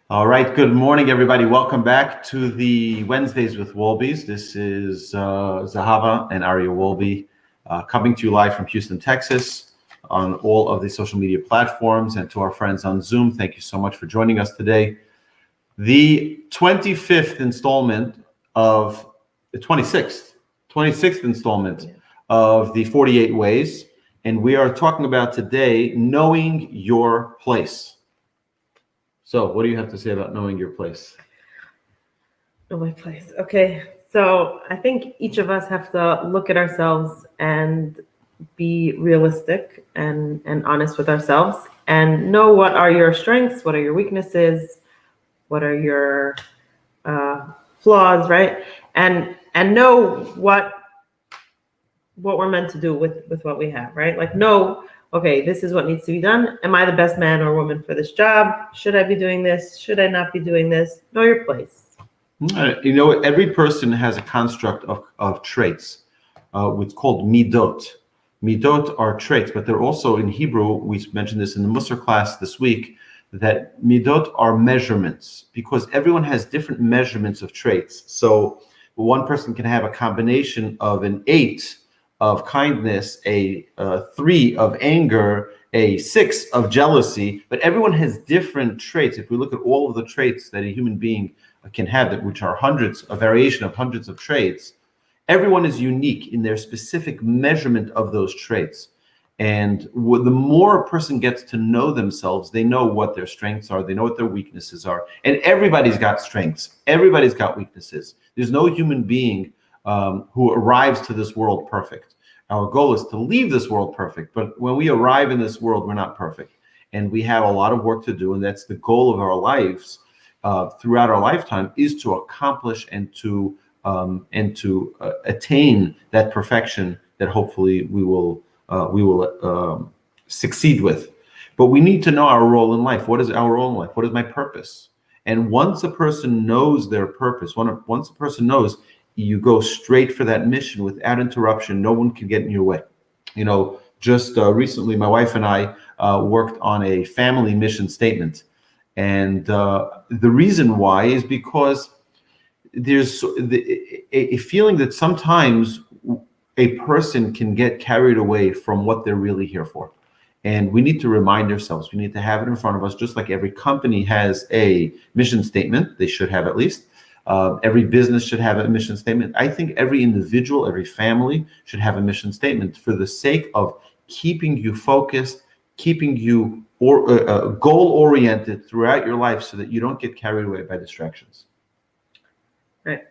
All right, good morning, everybody. Welcome back to the Wednesdays with Wolbes. This is Zehava and Aryeh Wolbe coming to you live from Houston, Texas on all of the social media platforms, and to our friends on Zoom, thank you so much for joining us today. The 25th installment of the 26th installment of the 48 Ways, and we are talking about today knowing your place. So what do you have to say about knowing your place? Know my place. Okay. So I think each of us have to look at ourselves and be realistic and honest with ourselves and know what are your strengths, what are your weaknesses, what are your flaws, right? And know what we're meant to do with what we have, right? Like know, okay, this is what needs to be done. Am I the best man or woman for this job? Should I be doing this? Should I not be doing this? Know your place. You know, every person has a construct of traits. What's called midot. Midot are traits, but they're also in Hebrew, we mentioned this in the Musar class this week, that midot are measurements, because everyone has different measurements of traits. So one person can have a combination of an 8 of kindness, a 3 of anger, a 6 of jealousy, but everyone has different traits. If we look at all of the traits that a human being can have, which are a variation of hundreds of traits, everyone is unique in their specific measurement of those traits. And the more a person gets to know themselves, they know what their strengths are, they know what their weaknesses are. And everybody's got strengths, everybody's got weaknesses. There's no human being who arrives to this world perfect. Our goal is to leave this world perfect, but when we arrive in this world, we're not perfect. And we have a lot of work to do, and that's the goal of our lives throughout our lifetime, is to accomplish and to attain that perfection that hopefully we will succeed with. But we need to know our role in life. What is our role in life? What is my purpose? And once a person knows their purpose, once a person knows, you go straight for that mission without interruption. No one can get in your way. You know, just recently, my wife and I worked on a family mission statement. And the reason why is because there's a feeling that sometimes a person can get carried away from what they're really here for. And we need to remind ourselves, we need to have it in front of us, just like every company has a mission statement, they should have at least. Every business should have a mission statement. I think every individual, every family should have a mission statement for the sake of keeping you focused, keeping you goal-oriented throughout your life so that you don't get carried away by distractions. Right.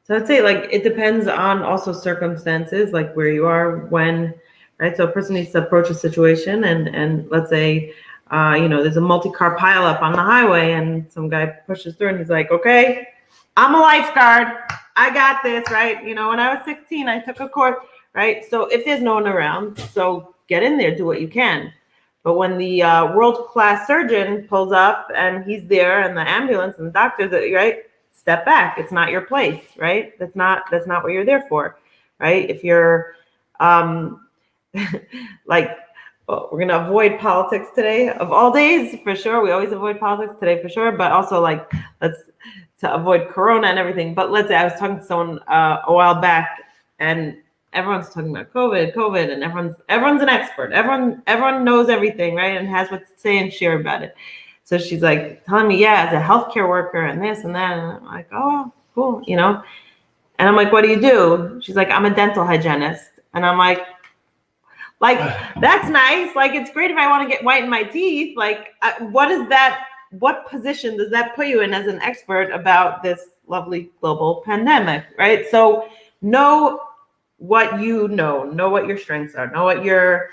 So I'd say, like, it depends on also circumstances, like where you are, when, right? So a person needs to approach a situation and let's say, there's a multi-car pileup on the highway and some guy pushes through and he's like, okay, I'm a lifeguard. I got this, right? You know, when I was 16, I took a course, right? So if there's no one around, so get in there, do what you can. But when the world-class surgeon pulls up and he's there and the ambulance and the doctors, right? Step back. It's not your place, right? That's not what you're there for, right? If you're like, well, we're gonna avoid politics today of all days for sure. We always avoid politics today for sure, but also like to avoid Corona and everything. But let's say I was talking to someone a while back, and everyone's talking about COVID, and everyone's an expert. Everyone knows everything, right? And has what to say and share about it. So she's like telling me, yeah, as a healthcare worker and this and that. And I'm like, oh, cool, you know? And I'm like, what do you do? She's like, I'm a dental hygienist. And I'm like, that's nice. Like, it's great if I want to get white in my teeth. Like, what position does that put you in as an expert about this lovely global pandemic, right? So know what you know what your strengths are, know what your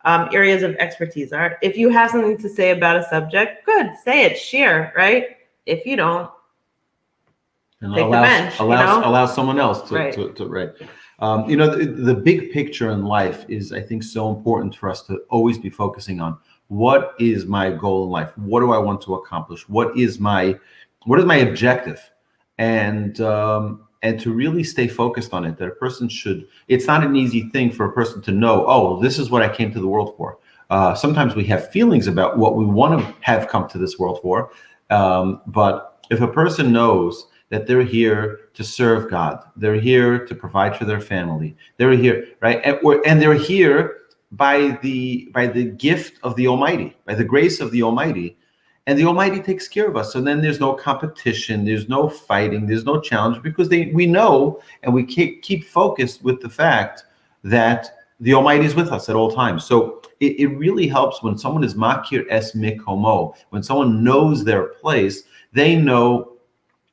areas of expertise are. If you have something to say about a subject, good, say it, share, right? If you don't, take the bench. Allow someone else to right. The big picture in life is, I think, so important for us to always be focusing on. What is my goal in life? What do I want to accomplish? What is my objective? And to really stay focused on it, that a person should, it's not an easy thing for a person to know, oh, this is what I came to the world for. Sometimes we have feelings about what we want to have come to this world for, But if a person knows that they're here to serve God, they're here to provide for their family, they're here, right? And they're here by the gift of the Almighty, by the grace of the Almighty. And the Almighty takes care of us. So then there's no competition, there's no fighting, there's no challenge, because we know and we keep focused with the fact that the Almighty is with us at all times. So it really helps when someone is makir es mikomo, when someone knows their place, they know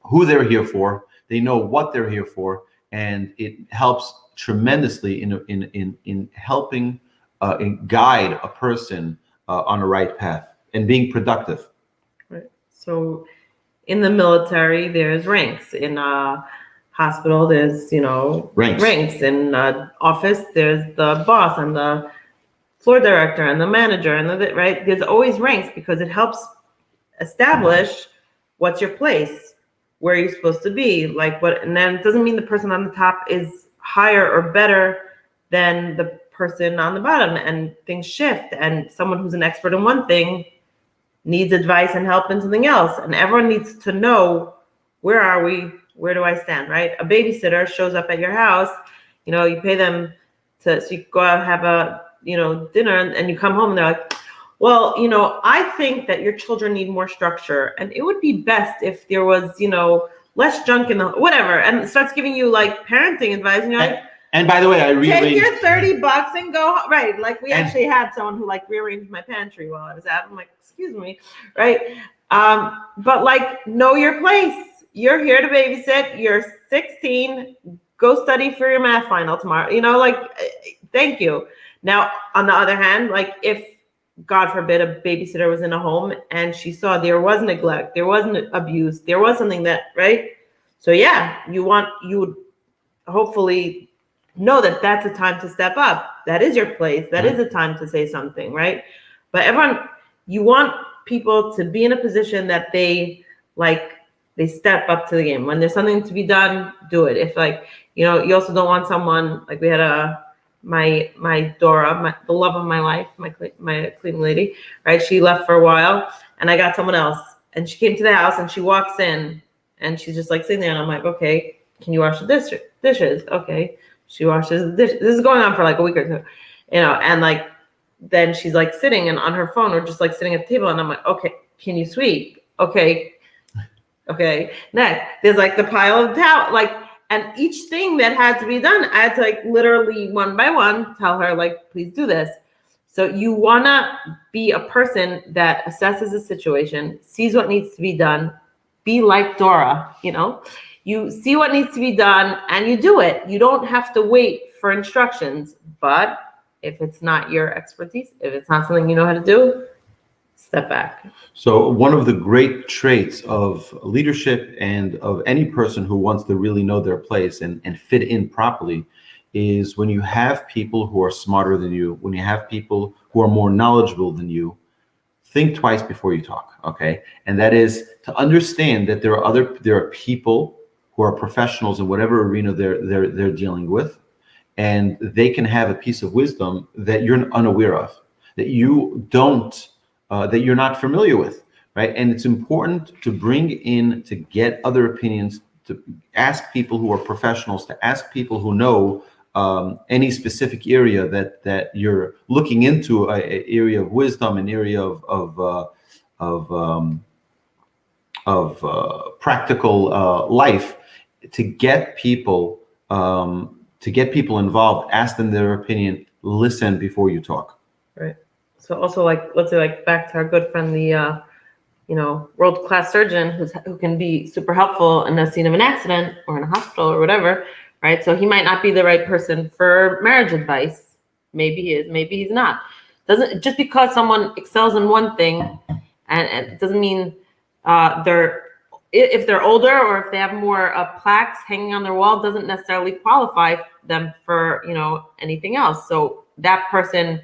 who they're here for, they know what they're here for, and it helps tremendously in helping guide a person on a right path and being productive. Right. So in the military, there's ranks. In a hospital, there's, ranks. In an office, there's the boss and the floor director and the manager and right. There's always ranks because it helps establish what's your place, where you're supposed to be, like what. And then it doesn't mean the person on the top is higher or better than the person on the bottom, and things shift. And someone who's an expert in one thing needs advice and help in something else. And everyone needs to know, where are we? Where do I stand, right? A babysitter shows up at your house, you pay them so you go out and have a, dinner, and you come home and they're like, well, I think that your children need more structure, and it would be best if there was, less junk in the, whatever. And it starts giving you like parenting advice, and you're like, and by the way, I rearranged. Take your $30 and go, right? Like we actually had someone who like rearranged my pantry while I was out. I'm like, excuse me, right? But like, know your place. You're here to babysit. You're 16. Go study for your math final tomorrow. Thank you. Now, on the other hand, like if God forbid a babysitter was in a home and she saw there was neglect, there was abuse, there was something that, right? So yeah, you would hopefully know that that's a time to step up. That is your place. That is a time to say something, right? But you want people to be in a position that they step up to the game. When there's something to be done, do it. If you also don't want someone, like we had my Dora, the love of my life, my cleaning lady, right? She left for a while and I got someone else, and she came to the house and she walks in and she's just like sitting there, and I'm like, okay, can you wash the dishes? Okay. She washes the dishes. This is going on for like a week or two, and like, then she's like sitting and on her phone or just like sitting at the table. And I'm like, okay, can you sweep? Okay. Next, there's like the pile of towel, and each thing that had to be done, I had to like literally one by one tell her like, please do this. So you wanna be a person that assesses the situation, sees what needs to be done, be like Dora, You see what needs to be done and you do it. You don't have to wait for instructions. But if it's not your expertise, if it's not something you know how to do, step back. So one of the great traits of leadership and of any person who wants to really know their place and fit in properly is when you have people who are smarter than you, when you have people who are more knowledgeable than you, think twice before you talk, okay? And that is to understand that there are people who are professionals in whatever arena they're dealing with, and they can have a piece of wisdom that you're unaware of, that you don't, that you're not familiar with, right? And it's important to bring in, to get other opinions, to ask people who are professionals, to ask people who know any specific area that you're looking into, an area of wisdom, an area of practical life, to get people involved, ask them their opinion, listen before you talk. Right. So also, let's say back to our good friend, the world-class surgeon who can be super helpful in a scene of an accident or in a hospital or whatever, right? So he might not be the right person for marriage advice. Maybe he is, maybe he's not. Doesn't just because someone excels in one thing, and it doesn't mean if they're older or if they have more plaques hanging on their wall, doesn't necessarily qualify them for anything else. So that person,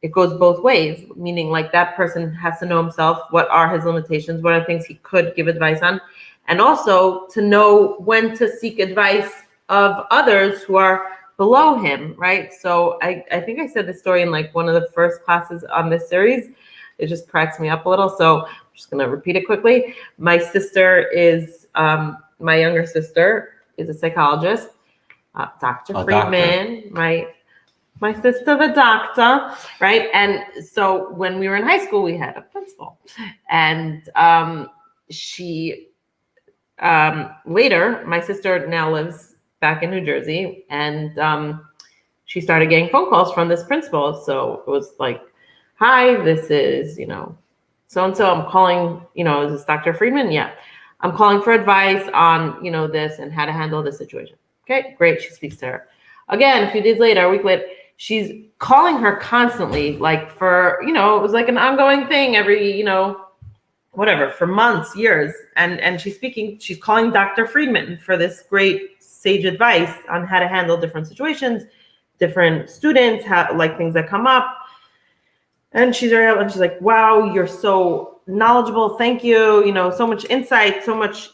it goes both ways, meaning like that person has to know himself. What are his limitations? What are things he could give advice on? And also to know when to seek advice of others who are below him, right? So I think I said this story in like one of the first classes on this series. it just cracks me up a little. So I'm just going to repeat it quickly. My sister is, my younger sister is a psychologist, Dr. Friedman, my sister, the doctor, right? And so when we were in high school, we had a principal, and she later, my sister now lives back in New Jersey, and she started getting phone calls from this principal. So it was like, "Hi, this is so and so. I'm calling. Is this Dr. Friedman? Yeah, I'm calling for advice on this and how to handle this situation." Okay, great. She speaks to her again a few days later, a week later. She's calling her constantly, like for, it was like an ongoing thing every, whatever, for months, years. And she's calling Dr. Friedman for this great sage advice on how to handle different situations, different students, things that come up. And she's like, "Wow, you're so knowledgeable. Thank you. So much insight, so much,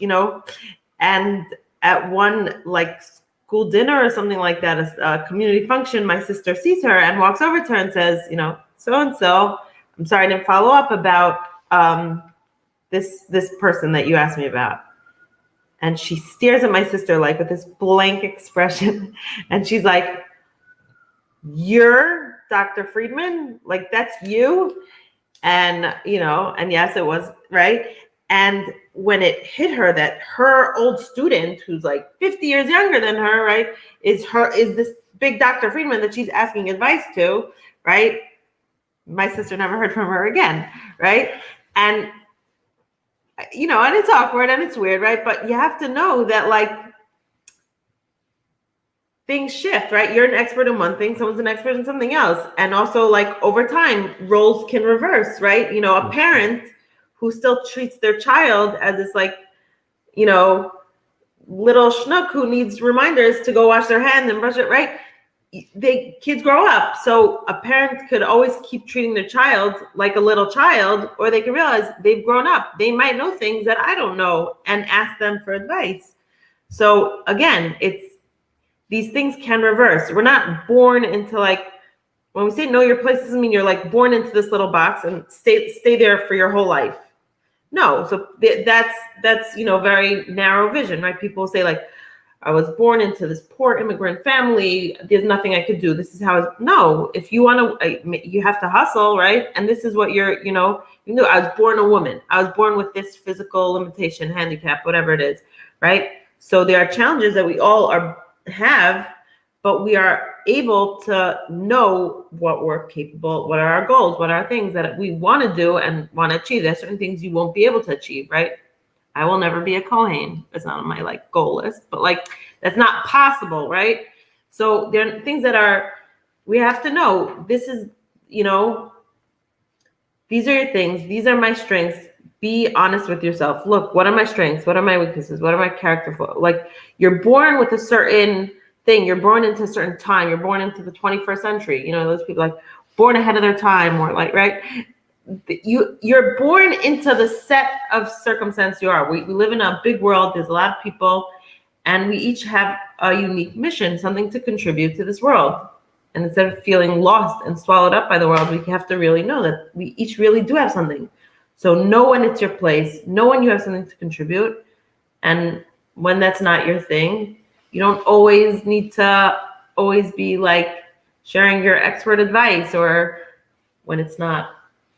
and at one school dinner or something like that, a community function, my sister sees her and walks over to her and says, "So-and-so, I'm sorry I didn't follow up about this person that you asked me about." And she stares at my sister with this blank expression. And she's like, "You're Dr. Friedman? That's you?" And, and yes, it was, right? And when it hit her that her old student, who's 50 years younger than her, right, is this big Dr. Friedman that she's asking advice to, right? My sister never heard from her again, right? And, and it's awkward and it's weird, right? But you have to know that, things shift, right? You're an expert in one thing, someone's an expert in something else. And also, over time, roles can reverse, right? A parent who still treats their child as this little schnook who needs reminders to go wash their hands and brush it, right? Kids grow up. So a parent could always keep treating their child like a little child, or they can realize they've grown up. They might know things that I don't know and ask them for advice. So again, these things can reverse. We're not born into when we say know your place, doesn't mean you're born into this little box and stay there for your whole life. No, so that's very narrow vision, right? People say I was born into this poor immigrant family. There's nothing I could do. This is how no, if you want to, you have to hustle, right? And this is what you know, I was born a woman. I was born with this physical limitation, handicap, whatever it is, right? So there are challenges that we all have, but we are able to know what we're capable, what are our goals, what are things that we want to do and want to achieve. There's certain things you won't be able to achieve, right? I will never be a Kohen. It's not on my goal list, but that's not possible, right? So there are things that we have to know. This is, these are your things. These are my strengths. Be honest with yourself. Look, what are my strengths? What are my weaknesses? What are my character flaws? You're born with a certain thing. You're born into a certain time. You're born into the 21st century. Those people born ahead of their time, or right? You're born into the set of circumstance you are. We live in a big world. There's a lot of people, and we each have a unique mission, something to contribute to this world. And instead of feeling lost and swallowed up by the world, we have to really know that we each really do have something. So know when it's your place, know when you have something to contribute. And when that's not your thing, you don't always need to be sharing your expert advice, or when it's not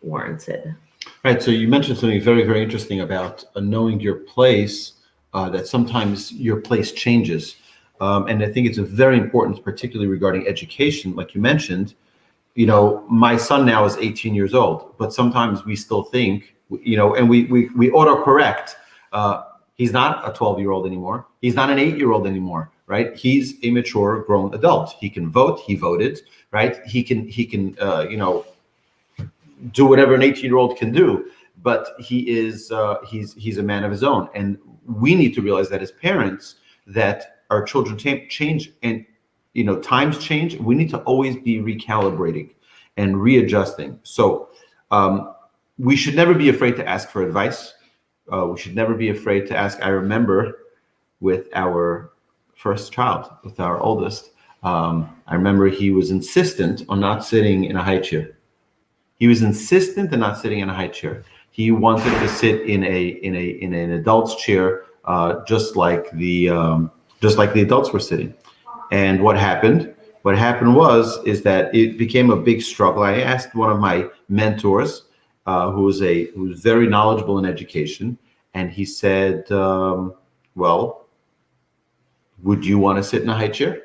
warranted. Right. So you mentioned something very, very interesting about knowing your place, that sometimes your place changes. And I think it's very important, particularly regarding education, like you mentioned. My son now is 18 years old, but sometimes we still think, and we autocorrect. He's not a 12-year-old anymore. He's not an 8-year-old anymore, right? He's a mature, grown adult. He can vote. He voted, right? He can do whatever an 18-year-old can do, but he's a man of his own. And we need to realize that as parents, that our children change, and times change. We need to always be recalibrating and readjusting. So we should never be afraid to ask for advice. We should never be afraid to ask. I remember with our first child, with our oldest, I remember he was insistent on not sitting in a high chair. He was insistent in not sitting in a high chair. He wanted to sit in an adult's chair, just like the adults were sitting. And what happened? What happened is that it became a big struggle. I asked one of my mentors, who was very knowledgeable in education, and he said, "Well, would you want to sit in a high chair?"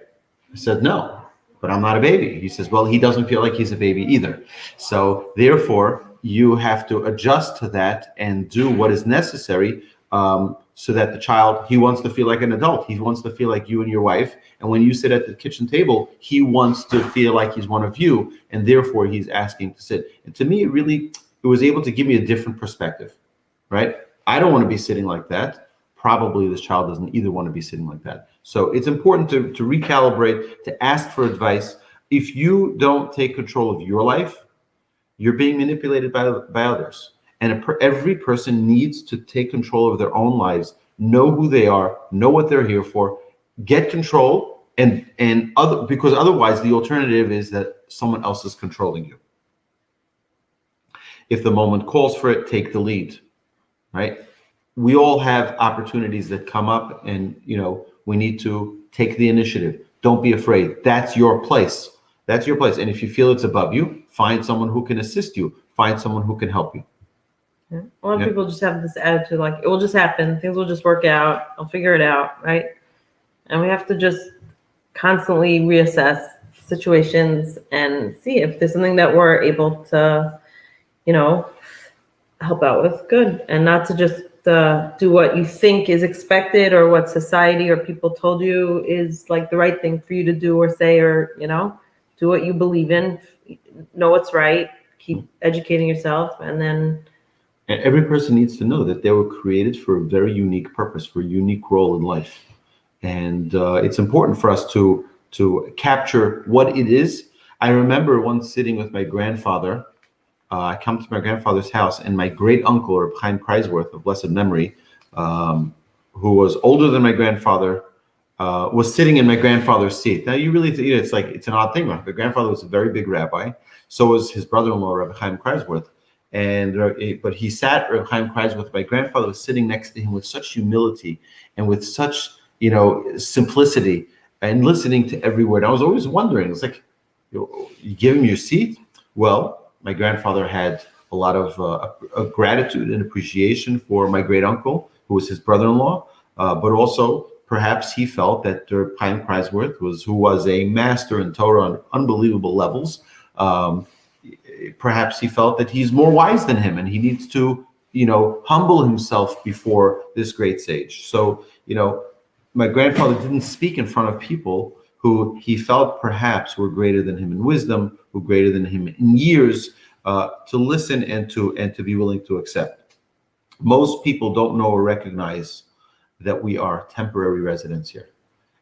I said, "No, but I'm not a baby." He says, "Well, he doesn't feel like he's a baby either. So therefore, you have to adjust to that and do what is necessary, so that the child, he wants to feel like an adult. He wants to feel like you and your wife. And when you sit at the kitchen table, he wants to feel like he's one of you. And therefore, he's asking to sit." And to me, it was able to give me a different perspective, right? I don't want to be sitting like that. Probably this child doesn't either want to be sitting like that. So it's important to recalibrate, to ask for advice. If you don't take control of your life, you're being manipulated by others. And every person needs to take control of their own lives, know who they are, know what they're here for, get control, because otherwise the alternative is that someone else is controlling you. If the moment calls for it, take the lead, right? We all have opportunities that come up, and we need to take the initiative. Don't be afraid. That's your place. That's your place. And if you feel it's above you, find someone who can assist you. Find someone who can help you. Yeah. A lot of people just have this attitude like, it will just happen. Things will just work out. I'll figure it out, right? And we have to just constantly reassess situations and see if there's something that we're able to, help out with. Good. And not to just do what you think is expected or what society or people told you is like the right thing for you to do or say, or, do what you believe in, know what's right, keep educating yourself, and then... And every person needs to know that they were created for a very unique purpose, for a unique role in life. And it's important for us to capture what it is. I remember once sitting with my grandfather. I come to my grandfather's house, and my great uncle, Rabbi Chaim Kreisworth of blessed memory, who was older than my grandfather, was sitting in my grandfather's seat. Now, it's an odd thing. My grandfather was a very big rabbi. So was his brother-in-law, Rabbi Chaim Kreisworth. But he sat, Rabbi Chaim Kreisworth. My grandfather was sitting next to him with such humility and with such, simplicity, and listening to every word. I was always wondering, it's like, you give him your seat? Well, my grandfather had a lot of gratitude and appreciation for my great uncle, who was his brother-in-law, but also perhaps he felt that Chaim Kreisworth, who was a master in Torah on unbelievable levels, perhaps he felt that he's more wise than him, and he needs to, humble himself before this great sage. So, my grandfather didn't speak in front of people who he felt perhaps were greater than him in wisdom, who greater than him in years, to listen and to be willing to accept. Most people don't know or recognize that we are temporary residents here.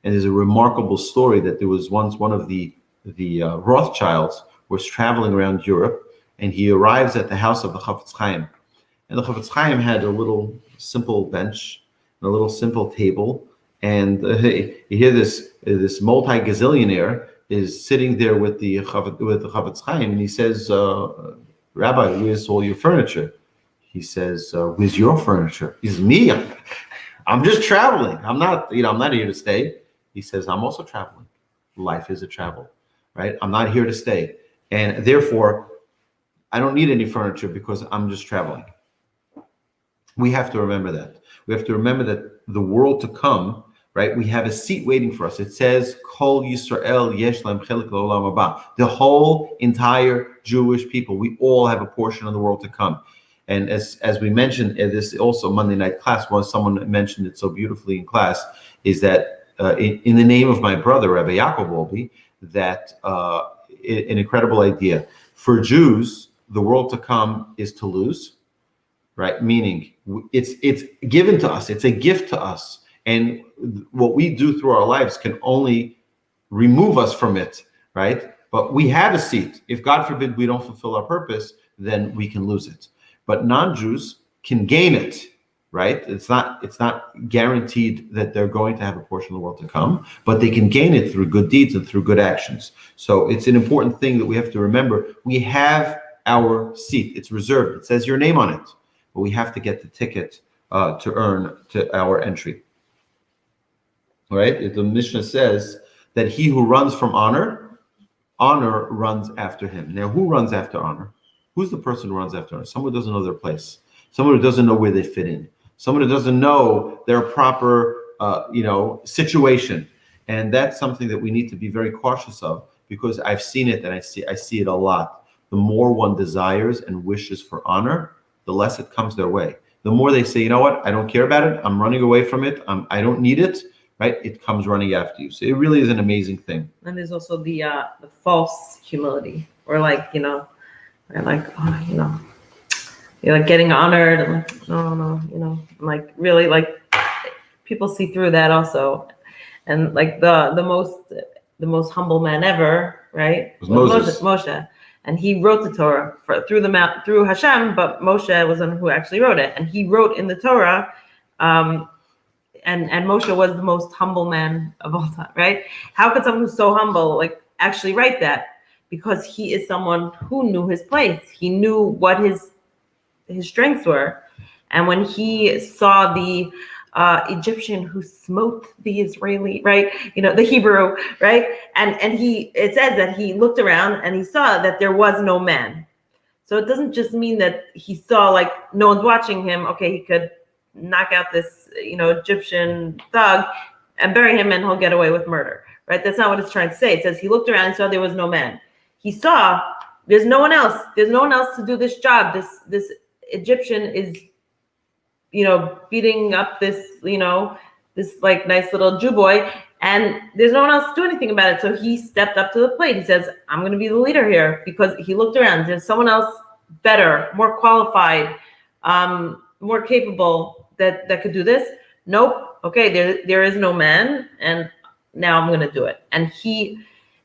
And there's a remarkable story that there was once one of the Rothschilds was traveling around Europe, and he arrives at the house of the Chafetz Chaim. And the Chafetz Chaim had a little simple bench, and a little simple table, and you hear this multi-gazillionaire is sitting there with the Chafetz Chaim, and he says, "Rabbi, where's all your furniture?" He says, "Where's your furniture?" He says, "Me, I'm just traveling. I'm not here to stay." He says, "I'm also traveling. Life is a travel, right? I'm not here to stay, and therefore, I don't need any furniture because I'm just traveling." We have to remember that. We have to remember that the world to come, right? We have a seat waiting for us. It says, Kol Yisrael Yesh Lahem Chelik L'Olam Haba. The whole entire Jewish people, we all have a portion of the world to come. And as we mentioned, this also Monday night class, someone mentioned it so beautifully in class, is that in the name of my brother, Rabbi Yaakov Wolbe, that an incredible idea. For Jews, the world to come is to lose, right? Meaning it's given to us. It's a gift to us. And what we do through our lives can only remove us from it, right? But we have a seat. If God forbid we don't fulfill our purpose, then we can lose it. But non-Jews can gain it, right? It's not guaranteed that they're going to have a portion of the world to come, but they can gain it through good deeds and through good actions. So it's an important thing that we have to remember. We have our seat. It's reserved. It says your name on it, but we have to get the ticket to earn to our entry. All right? The Mishnah says that he who runs from honor, honor runs after him. Now, who runs after honor? Who's the person who runs after honor? Someone who doesn't know their place. Someone who doesn't know where they fit in. Someone who doesn't know their proper, situation. And that's something that we need to be very cautious of, because I've seen it and I see it a lot. The more one desires and wishes for honor, the less it comes their way. The more they say, you know what, I don't care about it. I'm running away from it. I don't need it. Right? It comes running after you. So it really is an amazing thing. And there's also the false humility, or like, you're like, oh, you're like getting honored, and like, no, like really, like people see through that also. And like the most humble man ever, right? Was Moses. Moshe. And he wrote the Torah through Hashem, but Moshe was the one who actually wrote it. And he wrote in the Torah, and Moshe was the most humble man of all time, right? How could someone who's so humble like actually write that? Because he is someone who knew his place. He knew what his strengths were. And when he saw the Egyptian who smote the Israeli, right? The Hebrew, right? And it says that he looked around and he saw that there was no man. So it doesn't just mean that he saw like no one's watching him. Okay, he could knock out this, Egyptian thug and bury him and he'll get away with murder, right? That's not what it's trying to say. It says he looked around and saw there was no man. He saw there's no one else. There's no one else to do this job. This Egyptian is, beating up this, this like nice little Jew boy, and there's no one else to do anything about it. So he stepped up to the plate. He says, I'm going to be the leader here, because he looked around. There's someone else better, more qualified, more capable that could do this. Nope. Okay, there is no man, and now I'm going to do it. And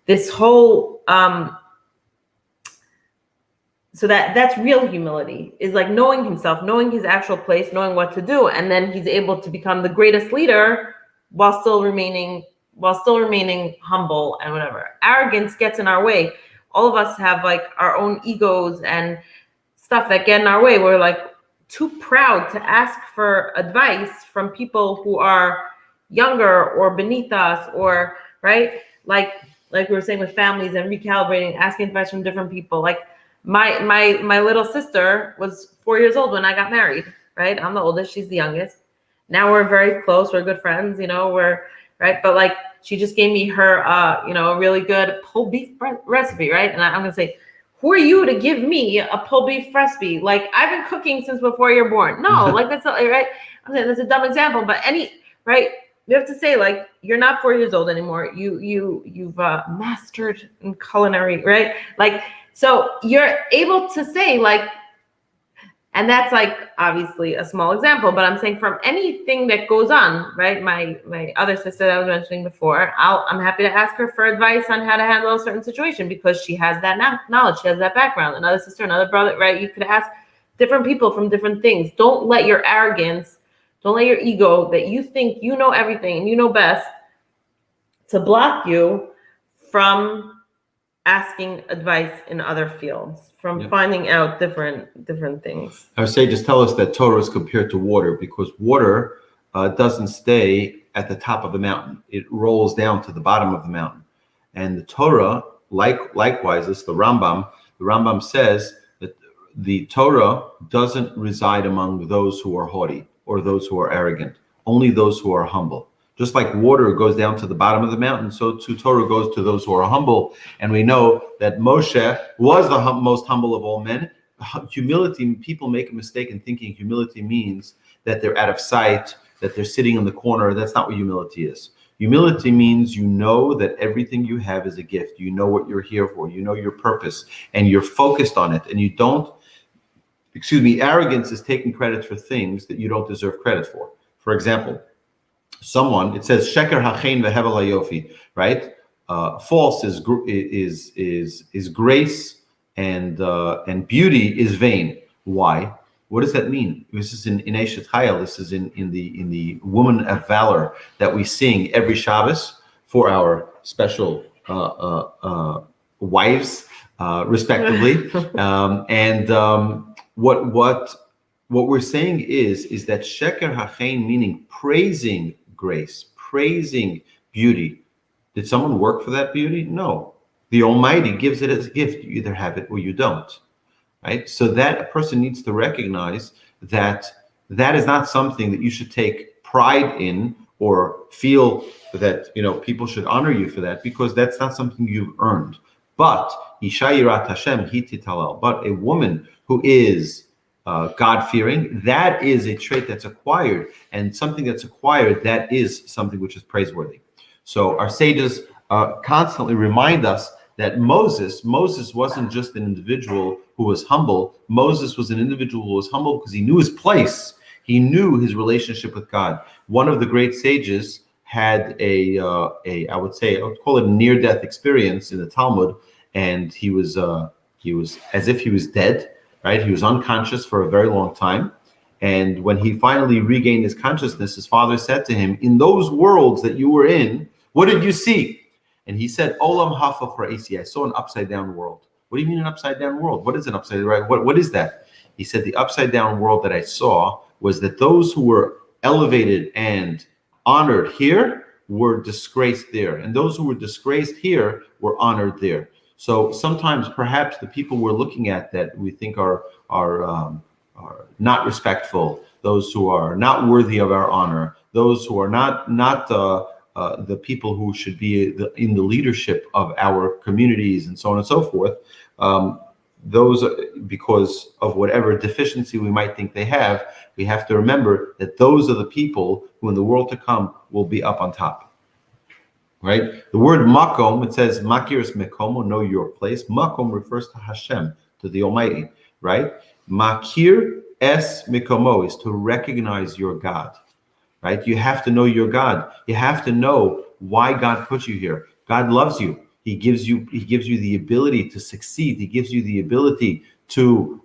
this whole so that's real humility, is like knowing himself, knowing his actual place, knowing what to do, and then he's able to become the greatest leader while still remaining humble and whatever. Arrogance gets in our way. All of us have like our own egos and stuff that get in our way. We're like too proud to ask for advice from people who are younger or beneath us, or right, like we were saying with families and recalibrating, asking advice from different people. Like my little sister was 4 years old when I got married, right? I'm the oldest, she's the youngest. Now we're very close, we're good friends, we're right. But like she just gave me her a really good pulled beef recipe, right? And I'm gonna say, who are you to give me a pulled beef recipe? Like, I've been cooking since before you're born. No, like that's not right. I'm saying that's a dumb example, but right? You have to say, like, you're not 4 years old anymore. You've mastered in culinary, right? Like, so you're able to say, like, and that's like obviously a small example, but I'm saying from anything that goes on, right? My other sister that I was mentioning before, I'm happy to ask her for advice on how to handle a certain situation, because she has that knowledge, she has that background. Another sister, another brother, right? You could ask different people from different things. Don't let your arrogance, don't let your ego that you think you know everything and you know best to block you from asking advice in other fields, from finding out different things. I would say just tell us that Torah is compared to water, because water doesn't stay at the top of the mountain. It rolls down to the bottom of the mountain. And the Torah, likewise, this the Rambam says that the Torah doesn't reside among those who are haughty or those who are arrogant, only those who are humble. Just like water goes down to the bottom of the mountain, so too Torah goes to those who are humble. And we know that Moshe was the most humble of all men. Humility, people make a mistake in thinking humility means that they're out of sight, that they're sitting in the corner. That's not what humility is. Humility means you know that everything you have is a gift. You know what you're here for. You know your purpose, and you're focused on it. And you don't, arrogance is taking credit for things that you don't deserve credit for. For example, it says sheker hachein vehevel hayofi, right? False is grace, and beauty is vain. Why? What does that mean? This is in Eshet Chayil. This is in the Woman of Valor that we sing every Shabbos for our special wives respectively. What we're saying is that sheker hachein, meaning praising grace, praising beauty. Did someone work for that beauty? No. The Almighty gives it as a gift. You either have it or you don't. Right? So that a person needs to recognize that that is not something that you should take pride in or feel that people should honor you for that, because that's not something you've earned. But Isha Yirat Hashem Hititalel. But a woman who is God-fearing, that is a trait that's acquired, and something that's acquired, that is something which is praiseworthy. So our sages constantly remind us that Moses wasn't just an individual who was humble. Moses was an individual who was humble because he knew his place. He knew his relationship with God. One of the great sages had I would call it a near-death experience in the Talmud, and he was as if he was dead. Right? He was unconscious for a very long time. And when he finally regained his consciousness, his father said to him, in those worlds that you were in, what did you see? And he said, Olam hafach ra'isi, I saw an upside down world. What do you mean an upside down world? What is an upside down, right? What is that? He said, the upside down world that I saw was that those who were elevated and honored here were disgraced there. And those who were disgraced here were honored there. So sometimes perhaps the people we're looking at that we think are not respectful, those who are not worthy of our honor, those who are not the people who should be in the leadership of our communities and so on and so forth, those, because of whatever deficiency we might think they have, we have to remember that those are the people who in the world to come will be up on top. Right? The word makom, it says makir es mekomo, know your place. Makom refers to Hashem, to the Almighty, right? Makir es mekomo is to recognize your God, right? You have to know your God. You have to know why God put you here. God loves you. He gives you the ability to succeed. He gives you the ability to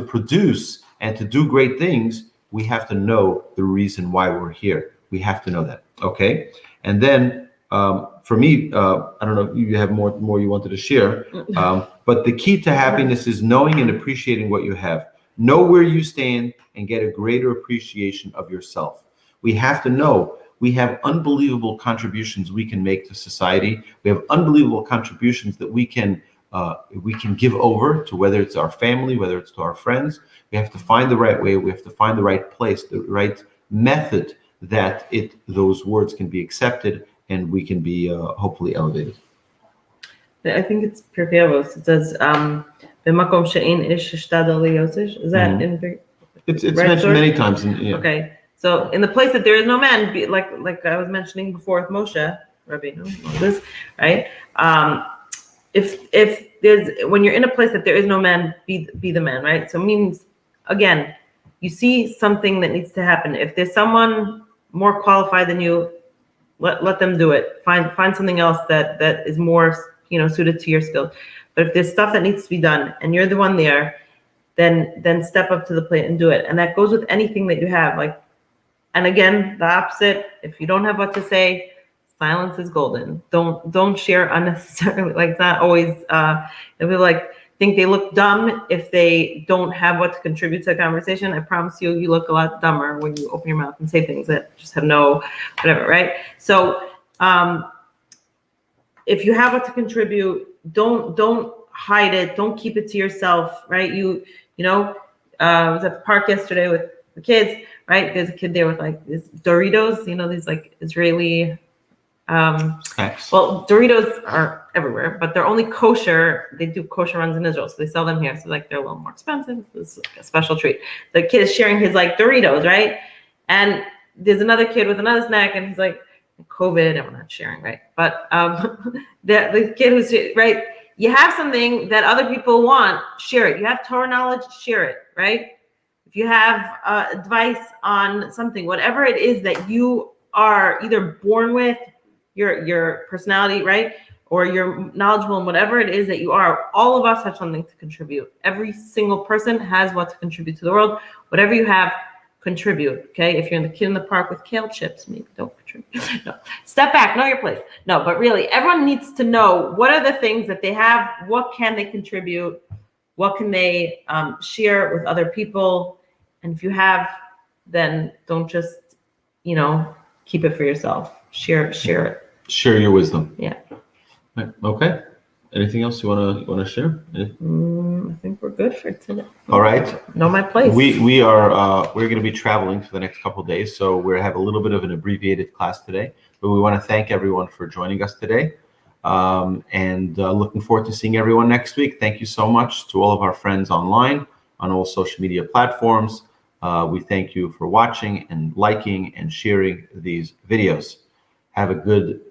produce and to do great things. We have to know the reason why we're here. We have to know that. Okay, and then. For me, I don't know if you have more you wanted to share, but the key to happiness is knowing and appreciating what you have. Know where you stand and get a greater appreciation of yourself. We have to know we have unbelievable contributions we can make to society. We have unbelievable contributions that we can give over to, whether it's our family, whether it's to our friends. We have to find the right way. We have to find the right place, the right method that those words can be accepted and we can be hopefully elevated. I think it's Pirkei Avos. It says, "B'makom she'ein ish ishtadel liyosesh." Is that in the It's mentioned source? Many times. Okay, so in the place that there is no man, like I was mentioning before with Moshe, Rabbi, Moses, right? If there's, when you're in a place that there is no man, be the man, right? So it means, again, you see something that needs to happen. If there's someone more qualified than you, let them do it. Find something else that is more suited to your skills. But if there's stuff that needs to be done and you're the one there, then step up to the plate and do it. And that goes with anything that you have. And again, the opposite. If you don't have what to say, silence is golden. Don't share unnecessarily. It's not always. People think they look dumb if they don't have what to contribute to a conversation. I promise you look a lot dumber when you open your mouth and say things that just have no whatever, right? So if you have what to contribute, don't hide it. Don't keep it to yourself, right? I was at the park yesterday with the kids, right? There's a kid there with these Doritos, these Israeli. Well, Doritos are everywhere, but they're only kosher. They do kosher runs in Israel, so they sell them here. So they're a little more expensive. It's a special treat. The kid is sharing his Doritos, right? And there's another kid with another snack, and he's like, COVID, and we're not sharing, right? But the kid who's right. You have something that other people want, share it. You have Torah knowledge, share it, right? If you have advice on something, whatever it is that you are either born with, your personality, right? Or you're knowledgeable in whatever it is that you are, all of us have something to contribute. Every single person has what to contribute to the world. Whatever you have, contribute. Okay, if you're the kid in the park with kale chips, maybe don't contribute. No, step back, know your place. No, but really, everyone needs to know what are the things that they have. What can they contribute? What can they share with other people? And if you have, then don't just, keep it for yourself. Share it. Share your wisdom. Yeah. Right. Okay. Anything else you wanna share? I think we're good for today. All right. Know my place. We're going to be traveling for the next couple of days, so we have a little bit of an abbreviated class today. But we want to thank everyone for joining us today, and looking forward to seeing everyone next week. Thank you so much to all of our friends online on all social media platforms. We thank you for watching and liking and sharing these videos. Have a good